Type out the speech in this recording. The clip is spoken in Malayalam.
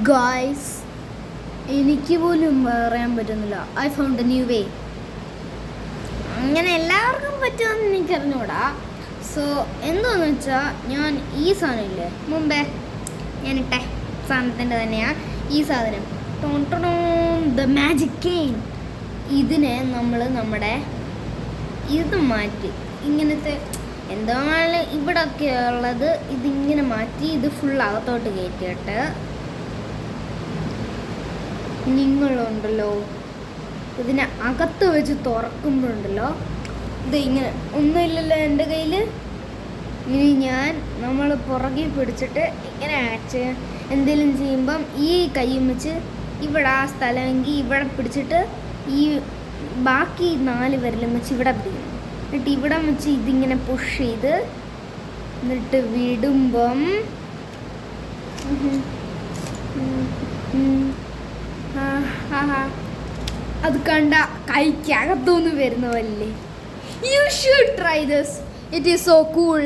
ഗായ്സ്, എനിക്ക് പോലും പറയാൻ പറ്റുന്നില്ല. ഐ ഫൗണ്ട് എ ന്യൂ വേ. അങ്ങനെ എല്ലാവർക്കും പറ്റുമെന്ന് എനിക്കറിഞ്ഞൂടാ. സോ എന്താണെന്ന് വെച്ചാൽ, ഞാൻ ഈ സാധനമില്ലേ മുമ്പേ ഞാൻ ഇട്ടേ സാധനത്തിൻ്റെ തന്നെയാണ് ഈ സാധനം, ദ മാജിക് കെയിൻ. ഇതിനെ നമ്മൾ നമ്മുടെ ഇത് മാറ്റി ഇങ്ങനത്തെ എന്താണ് ഇവിടെയൊക്കെ ഉള്ളത് ഇതിങ്ങനെ മാറ്റി ഇത് ഫുൾ അകത്തോട്ട് കയറ്റിയിട്ട് നിങ്ങളുണ്ടല്ലോ ഇതിനെ അകത്ത് വെച്ച് തുറക്കുമ്പോഴുണ്ടല്ലോ ഇത് ഇങ്ങനെ ഒന്നുമില്ലല്ലോ എൻ്റെ കയ്യിൽ. ഇനി നമ്മൾ പുറകെ പിടിച്ചിട്ട് ഇങ്ങനെ അയച്ച് എന്തെങ്കിലും ചെയ്യുമ്പം ഈ കൈയും വെച്ച് ഇവിടെ ആ സ്ഥലമെങ്കിൽ ഇവിടെ പിടിച്ചിട്ട് ഈ ബാക്കി 4 വിരലും വെച്ച് ഇവിടെ പിടിക്കണം. എന്നിട്ട് ഇവിടെ വെച്ച് ഇതിങ്ങനെ പുഷ് ചെയ്ത് എന്നിട്ട് വിടുമ്പം അത് കണ്ട കൈക്കകത്തുനിന്ന് വരുന്നതല്ലേ. You should try this, it is so cool.